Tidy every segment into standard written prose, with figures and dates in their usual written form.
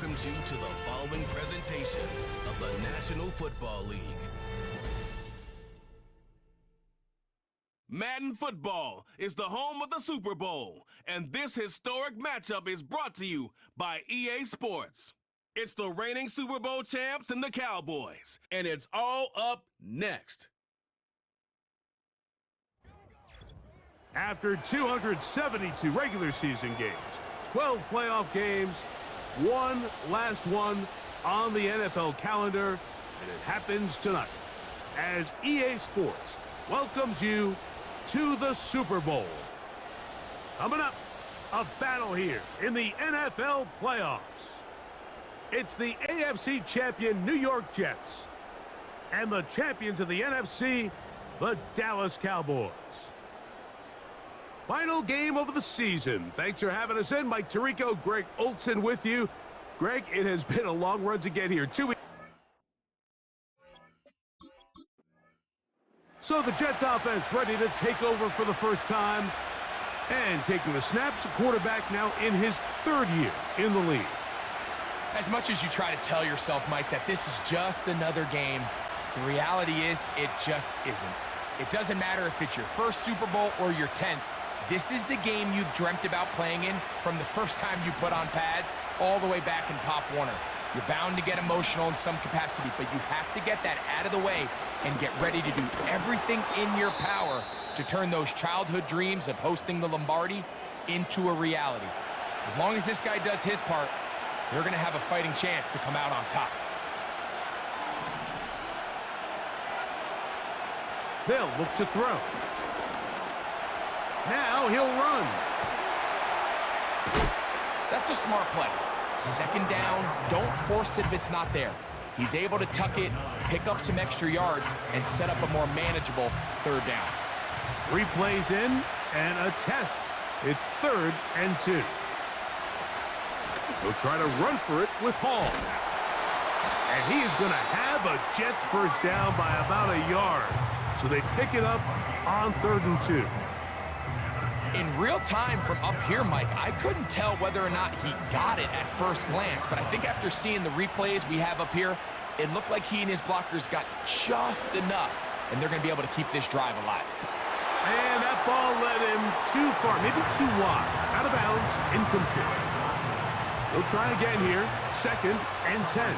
welcomes you to the following presentation of the National Football League. Madden Football is the home of the Super Bowl, and this historic matchup is brought to you by EA Sports. It's the reigning Super Bowl champs and the Cowboys, and it's all up next. After 272 regular season games, 12 playoff games, one last one on the NFL calendar, and it happens tonight as EA Sports welcomes you to the Super Bowl. Coming up, a battle here in the NFL playoffs. It's the AFC champion New York Jets and the champions of the NFC, the Dallas Cowboys. Final game of the season. Thanks for having us in. Mike Tirico, Greg Olson with you. Greg, it has been a long run to get here. 2 weeks. So the Jets offense ready to take over for the first time. And taking the snaps, a quarterback now in his third year in the league. As much as you try to tell yourself, Mike, that this is just another game, the reality is it just isn't. It doesn't matter if it's your first Super Bowl or your 10th. This is the game you've dreamt about playing in from the first time you put on pads all the way back in Pop Warner. You're bound to get emotional in some capacity, but you have to get that out of the way and get ready to do everything in your power to turn those childhood dreams of hosting the Lombardi into a reality. As long as this guy does his part, they're going to have a fighting chance to come out on top. They'll look to throw. Now he'll run. That's a smart play. Second down, don't force it if it's not there. He's able to tuck it, pick up some extra yards, and set up a more manageable third down. 3 plays in and a test. It's 3rd and 2. He'll try to run for it with Hall. And he is going to have a Jets first down by about a yard. So they pick it up on 3rd and 2. In real time from up here, Mike, I couldn't tell whether or not he got it at first glance, but I think after seeing the replays we have up here, it looked like he and his blockers got just enough, and they're going to be able to keep this drive alive. And that ball led him too far, maybe too wide. Out of bounds, incomplete. He'll try again here, 2nd and 10.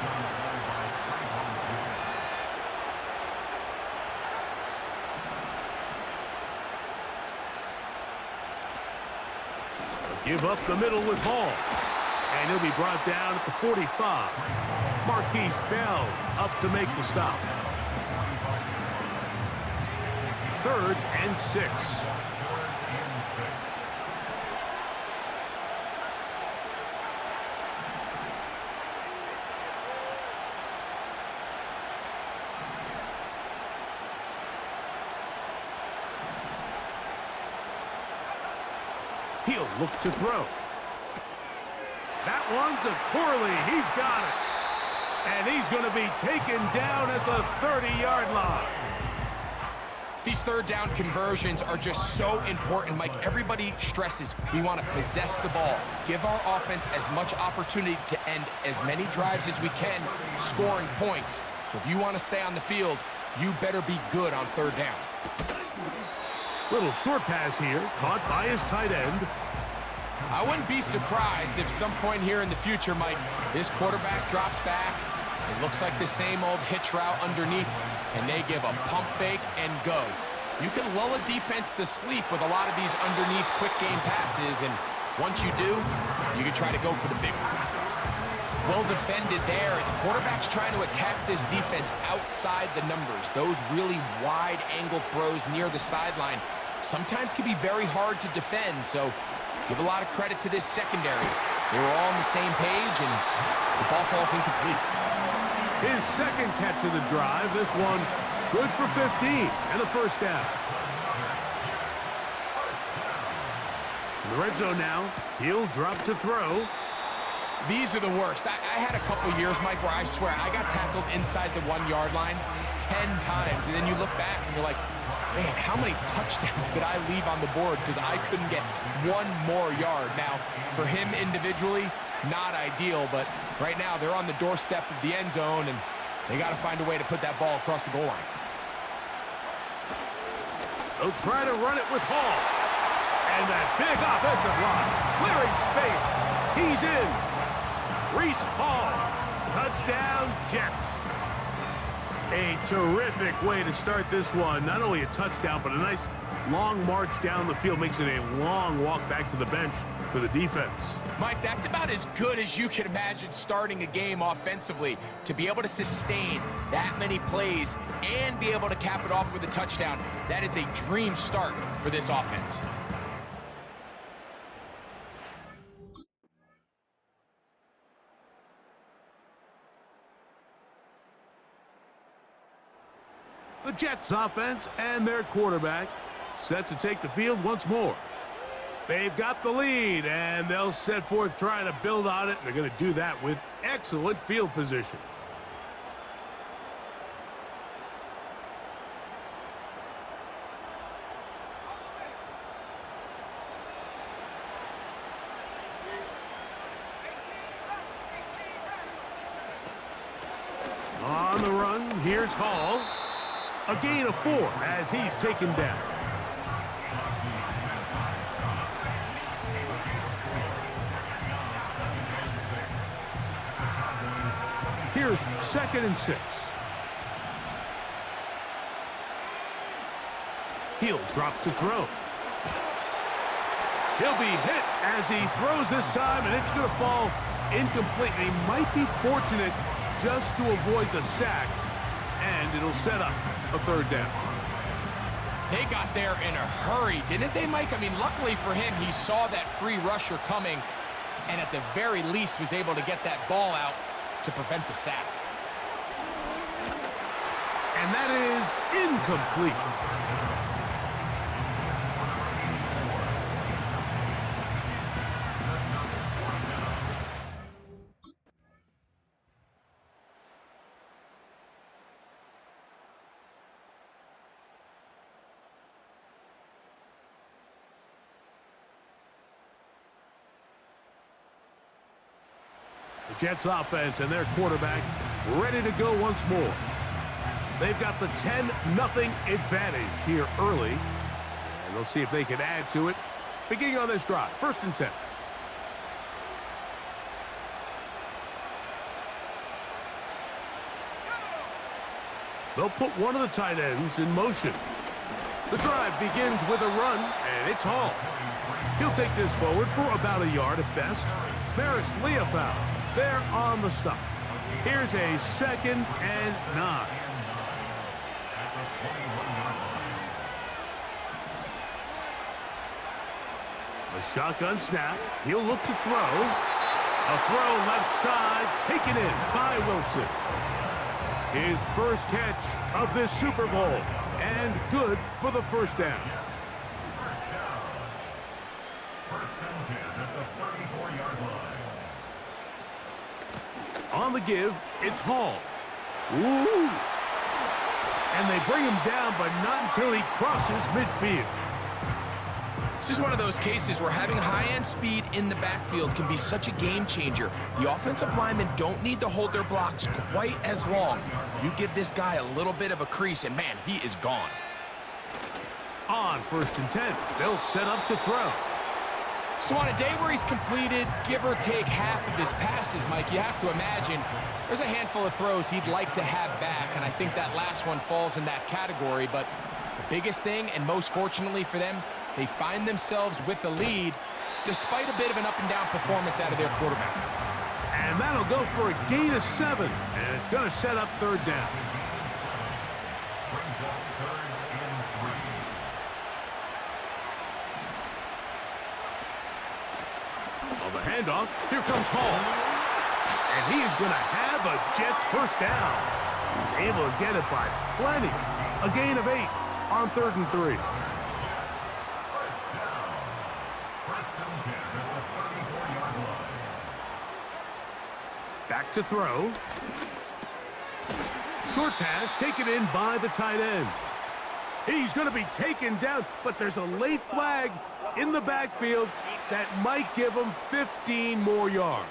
Give up the middle with Hall. And he'll be brought down at the 45. Marquise Bell up to make the stop. 3rd and 6. He'll look to throw. That one's a Corley. He's got it. And he's going to be taken down at the 30-yard line. These third down conversions are just so important, Mike. Everybody stresses we want to possess the ball, give our offense as much opportunity to end as many drives as we can, scoring points. So if you want to stay on the field, you better be good on 3rd down. Little short pass here, caught by his tight end. I wouldn't be surprised if some point here in the future, Mike, this quarterback drops back. It looks like the same old hitch route underneath, and they give a pump fake and go. You can lull a defense to sleep with a lot of these underneath quick game passes, and once you do, you can try to go for the big one. Well defended there. The quarterback's trying to attack this defense outside the numbers. Those really wide angle throws near the sideline sometimes can be very hard to defend, so give a lot of credit to this secondary. They were all on the same page, and the ball falls incomplete. His 2nd catch of the drive. This one good for 15 and a first down. In the red zone now, he'll drop to throw. These are the worst. I had a couple years, Mike, where I swear I got tackled inside the 1-yard line 10 times, and then you look back and you're like, man, how many touchdowns did I leave on the board because I couldn't get one more yard? Now, for him individually, not ideal, but right now they're on the doorstep of the end zone, and they got to find a way to put that ball across the goal line. They'll try to run it with Hall. And that big offensive line, clearing space. He's in. Reese Hall, touchdown Jets. A terrific way to start this one. Not only a touchdown, but a nice long march down the field. Makes it a long walk back to the bench for the defense. Mike, that's about as good as you can imagine starting a game offensively. To be able to sustain that many plays and be able to cap it off with a touchdown, that is a dream start for this offense. The Jets offense and their quarterback set to take the field once more. They've got the lead, and they'll set forth trying to build on it. They're going to do that with excellent field position. On the run, here's Hall. A gain of 4 as he's taken down. Here's 2nd and 6. He'll drop to throw. He'll be hit as he throws this time, and it's going to fall incomplete. He might be fortunate just to avoid the sack, and it'll set up a 3rd down. They got there in a hurry, didn't they, Mike? I mean, luckily for him, he saw that free rusher coming and at the very least was able to get that ball out to prevent the sack. And that is incomplete. The Jets offense and their quarterback ready to go once more. They've got the 10-0 advantage here early. And they'll see if they can add to it. Beginning on this drive, 1st and 10. They'll put one of the tight ends in motion. The drive begins with a run, and it's Hall. He'll take this forward for about a yard at best. Maris Leofow there on the stop. Here's a 2nd and 9. A shotgun snap. He'll look to throw. A throw left side, taken in by Wilson. His first catch of this Super Bowl, and good for the 1st down. On the give, it's Hall. Ooh! And they bring him down, but not until he crosses midfield. This is one of those cases where having high-end speed in the backfield can be such a game changer. The offensive linemen don't need to hold their blocks quite as long. You give this guy a little bit of a crease, and man, he is gone. On 1st and 10, they'll set up to throw. So on a day where he's completed, give or take half of his passes, Mike, you have to imagine there's a handful of throws he'd like to have back, and I think that last one falls in that category. But the biggest thing, and most fortunately for them, they find themselves with a lead despite a bit of an up-and-down performance out of their quarterback. And that'll go for a gain of 7, and it's going to set up 3rd down. On the handoff, here comes Hall. And he is going to have a Jets 1st down. He's able to get it by plenty. A gain of 8 on 3rd and 3. Back to throw. Short pass taken in by the tight end. He's going to be taken down, but there's a late flag in the backfield that might give him 15 more yards.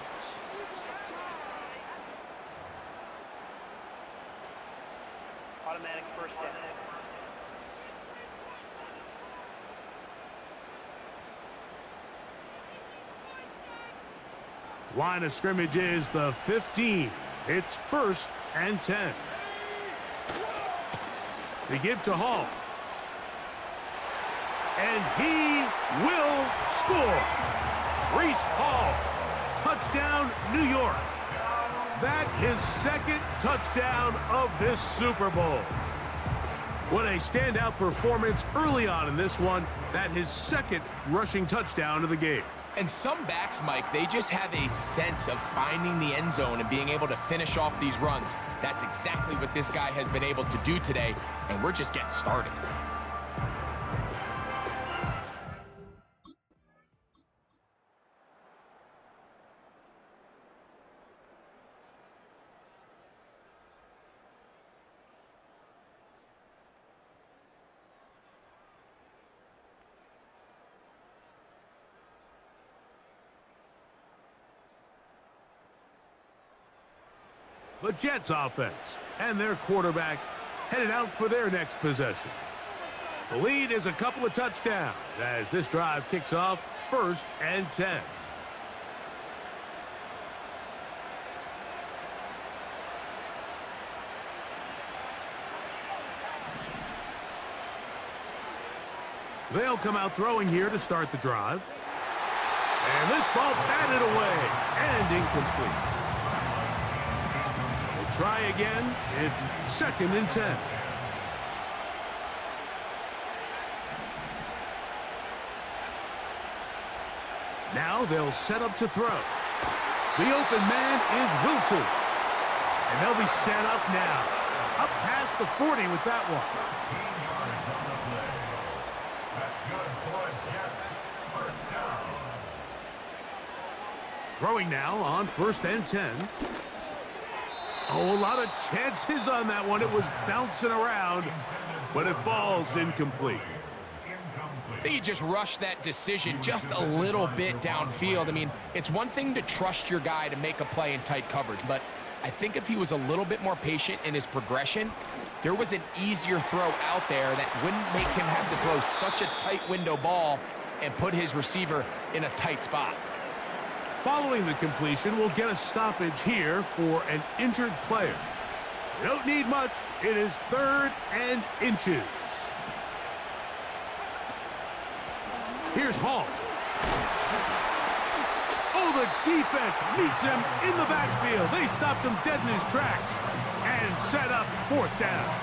Line of scrimmage is the 15. It's 1st and 10. They give to Hall. And he will score. Reese Hall. Touchdown, New York. That his second touchdown of this Super Bowl. What a standout performance early on in this one. That his second rushing touchdown of the game. And some backs, Mike, they just have a sense of finding the end zone and being able to finish off these runs. That's exactly what this guy has been able to do today, and we're just getting started. The Jets offense and their quarterback headed out for their next possession. The lead is a couple of touchdowns as this drive kicks off 1st and 10. They'll come out throwing here to start the drive. And this ball batted away and incomplete. Try again. It's 2nd and 10. Now they'll set up to throw. The open man is Wilson. And they'll be set up now. Up past the 40 with that one. Throwing now on 1st and 10. Oh, a lot of chances on that one. It was bouncing around, but it falls incomplete. I think he just rushed that decision just a little bit downfield. I mean, it's one thing to trust your guy to make a play in tight coverage, but I think if he was a little bit more patient in his progression, there was an easier throw out there that wouldn't make him have to throw such a tight window ball and put his receiver in a tight spot. Following the completion, we'll get a stoppage here for an injured player. You don't need much. It is 3rd and inches. Here's Hall. Oh, the defense meets him in the backfield. They stopped him dead in his tracks and set up 4th down.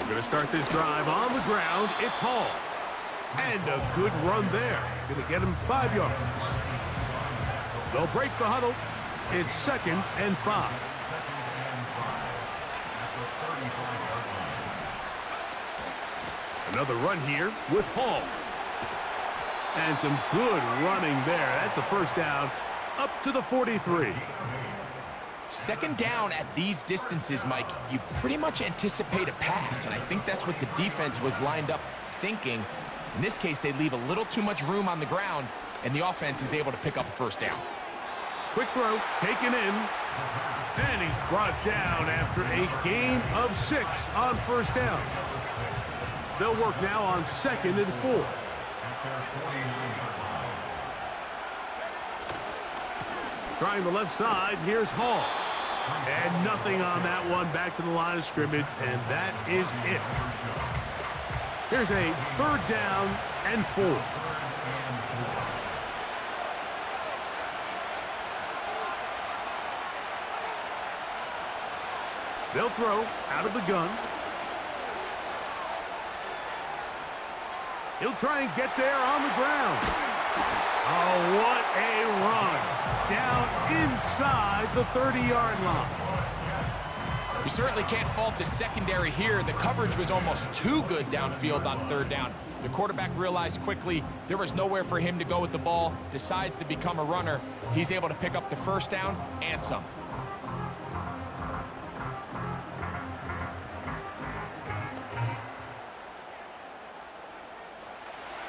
Going to start this drive on the ground. It's Hall. And a good run there. Going to get him 5 yards. They'll break the huddle. It's 2nd and 5. Another run here with Hall. And some good running there. That's a 1st down up to the 43. 2nd down at these distances, Mike, you pretty much anticipate a pass, and I think that's what the defense was lined up thinking. In this case, they leave a little too much room on the ground, and the offense is able to pick up a 1st down. Quick throw, taken in, and he's brought down after a gain of 6 on 1st down. They'll work now on 2nd and 4. Trying the left side, here's Hall. And nothing on that one, back to the line of scrimmage, and that is it. Here's a 3rd down and 4. They'll throw out of the gun. He'll try and get there on the ground. Oh, what a run. Down inside the 30-yard line. You certainly can't fault the secondary here. The coverage was almost too good downfield on third down. The quarterback realized quickly there was nowhere for him to go with the ball, decides to become a runner. He's able to pick up the first down and some.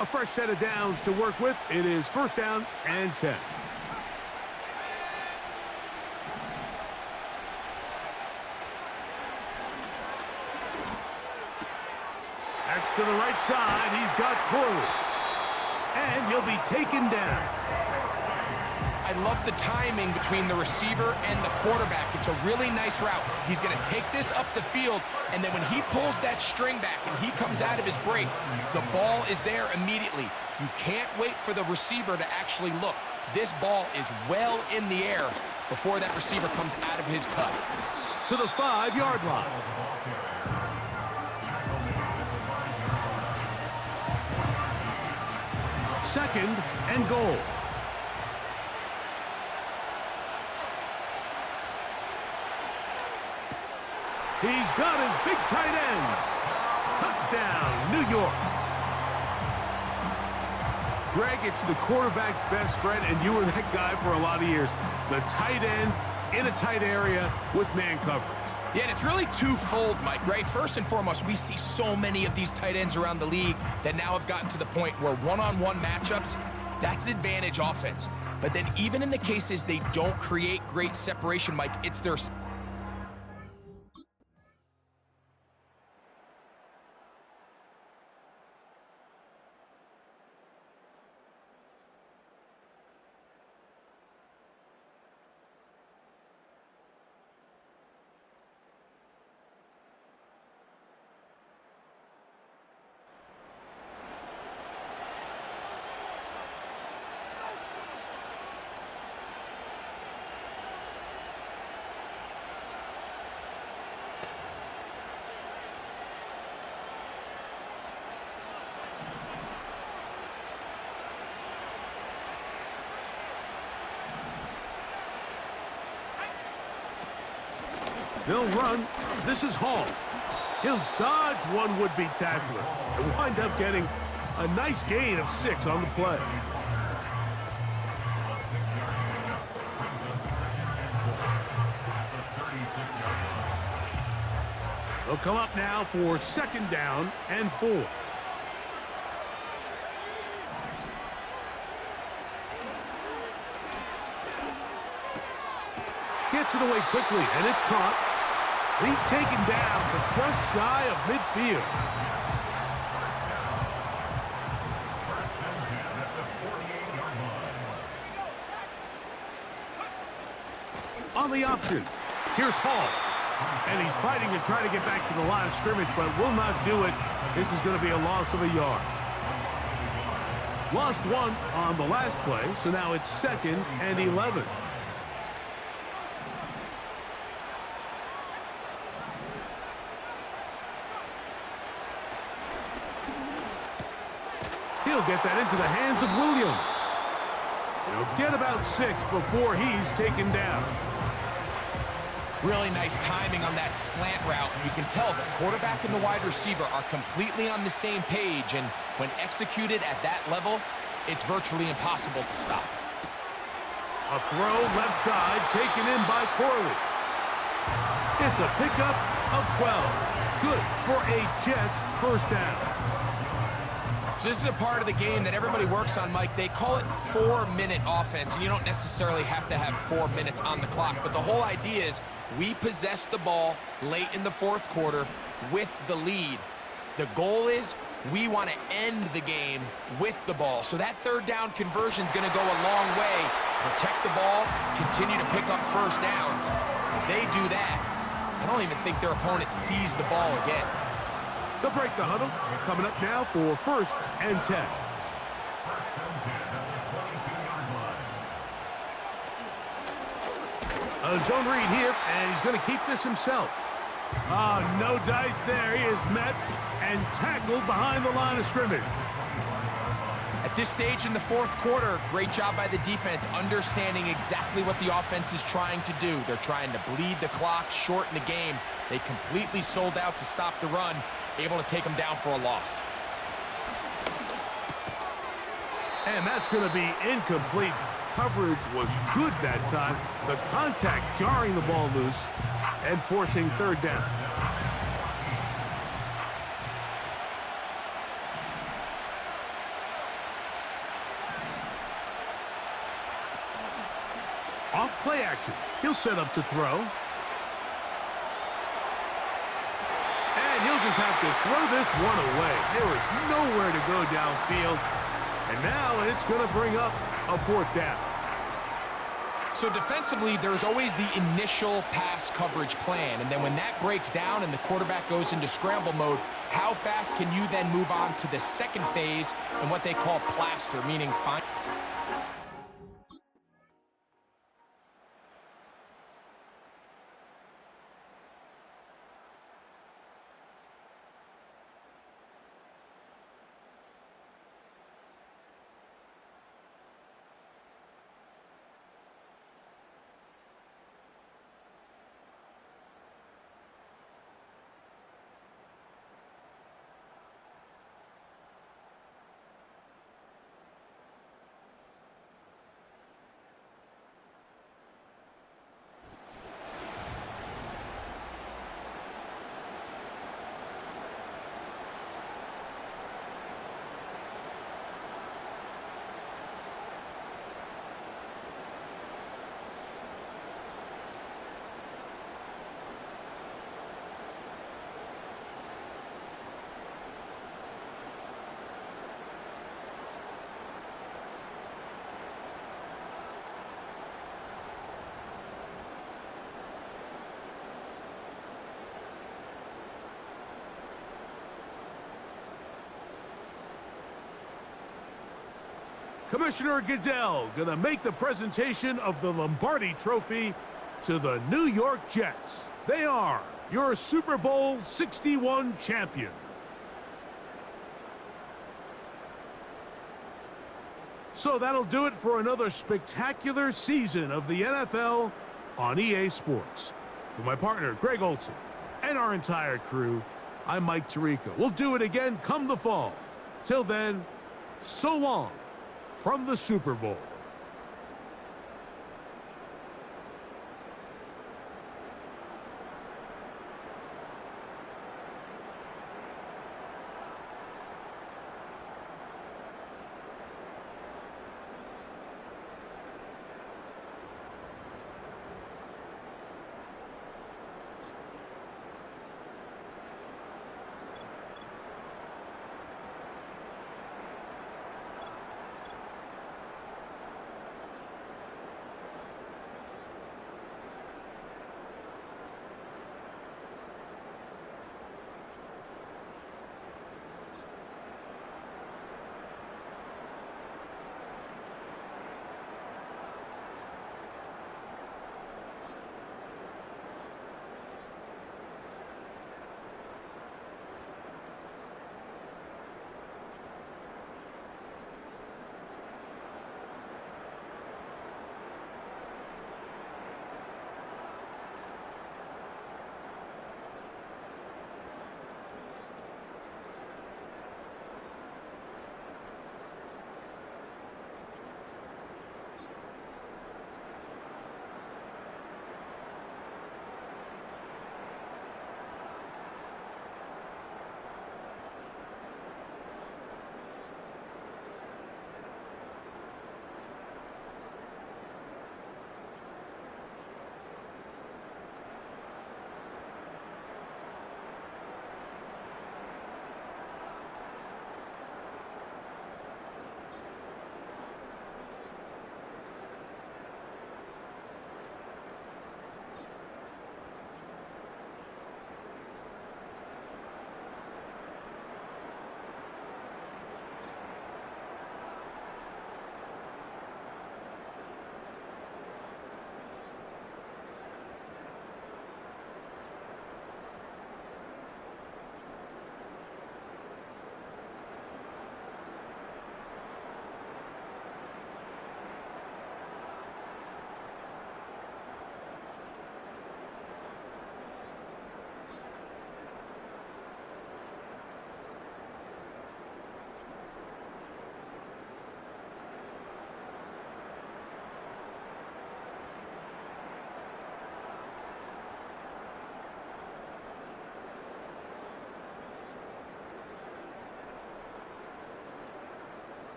A fresh set of downs to work with. It is first down and 10. That's to the right side. He's got Corley. And he'll be taken down. I love the timing between the receiver and the quarterback. It's a really nice route. He's going to take this up the field, and then when he pulls that string back and he comes out of his break, the ball is there immediately. You can't wait for the receiver to actually look. This ball is well in the air before that receiver comes out of his cut. To the 5-yard line. Second and goal. He's got his big tight end. Touchdown, New York. Greg, it's the quarterback's best friend, and you were that guy for a lot of years. The tight end in a tight area with man coverage. Yeah, and it's really twofold, Mike, right? First and foremost, we see so many of these tight ends around the league that now have gotten to the point where one-on-one matchups, that's advantage offense. But then even in the cases they don't create great separation, Mike, it's their... They'll run. This is Hall. He'll dodge one would-be tackler and wind up getting a nice gain of 6 on the play. They'll come up now for second down and 4. Gets it away quickly, and it's caught. He's taken down, but just shy of midfield. On the option, here's Hall. And he's fighting to try to get back to the line of scrimmage, but will not do it. This is going to be a loss of a yard. Lost 1 on the last play, so now it's second and 11. He'll get that into the hands of Williams. He'll get about 6 before he's taken down. Really nice timing on that slant route. You can tell the quarterback and the wide receiver are completely on the same page, and when executed at that level, it's virtually impossible to stop. A throw left side taken in by Corley. It's a pickup of 12. Good for a Jets first down. So this is a part of the game that everybody works on, Mike. They call it 4-minute offense, and you don't necessarily have to have 4 minutes on the clock. But the whole idea is we possess the ball late in the fourth quarter with the lead. The goal is we want to end the game with the ball. So that third down conversion is going to go a long way. Protect the ball, continue to pick up first downs. If they do that, I don't even think their opponent sees the ball again. They'll break the huddle. Coming up now for first and 10. A zone read here, and he's going to keep this himself. No dice there. He is met and tackled behind the line of scrimmage. this stage in the fourth quarter, great job by the defense, understanding exactly what the offense is trying to do. They're trying to bleed the clock, shorten the game. They completely sold out to stop the run, able to take them down for a loss. And that's going to be incomplete. Coverage was good that time. The contact jarring the ball loose and forcing third down. Off play action. He'll set up to throw. And he'll just have to throw this one away. There is nowhere to go downfield. And now it's going to bring up a fourth down. So defensively, there's always the initial pass coverage plan. And then when that breaks down and the quarterback goes into scramble mode, how fast can you then move on to the second phase and what they call plaster, meaning find... Commissioner Goodell going to make the presentation of the Lombardi Trophy to the New York Jets. They are your Super Bowl 61 champion. So that'll do it for another spectacular season of the NFL on EA Sports. For my partner, Greg Olson, and our entire crew, I'm Mike Tirico. We'll do it again come the fall. Till then, so long from the Super Bowl.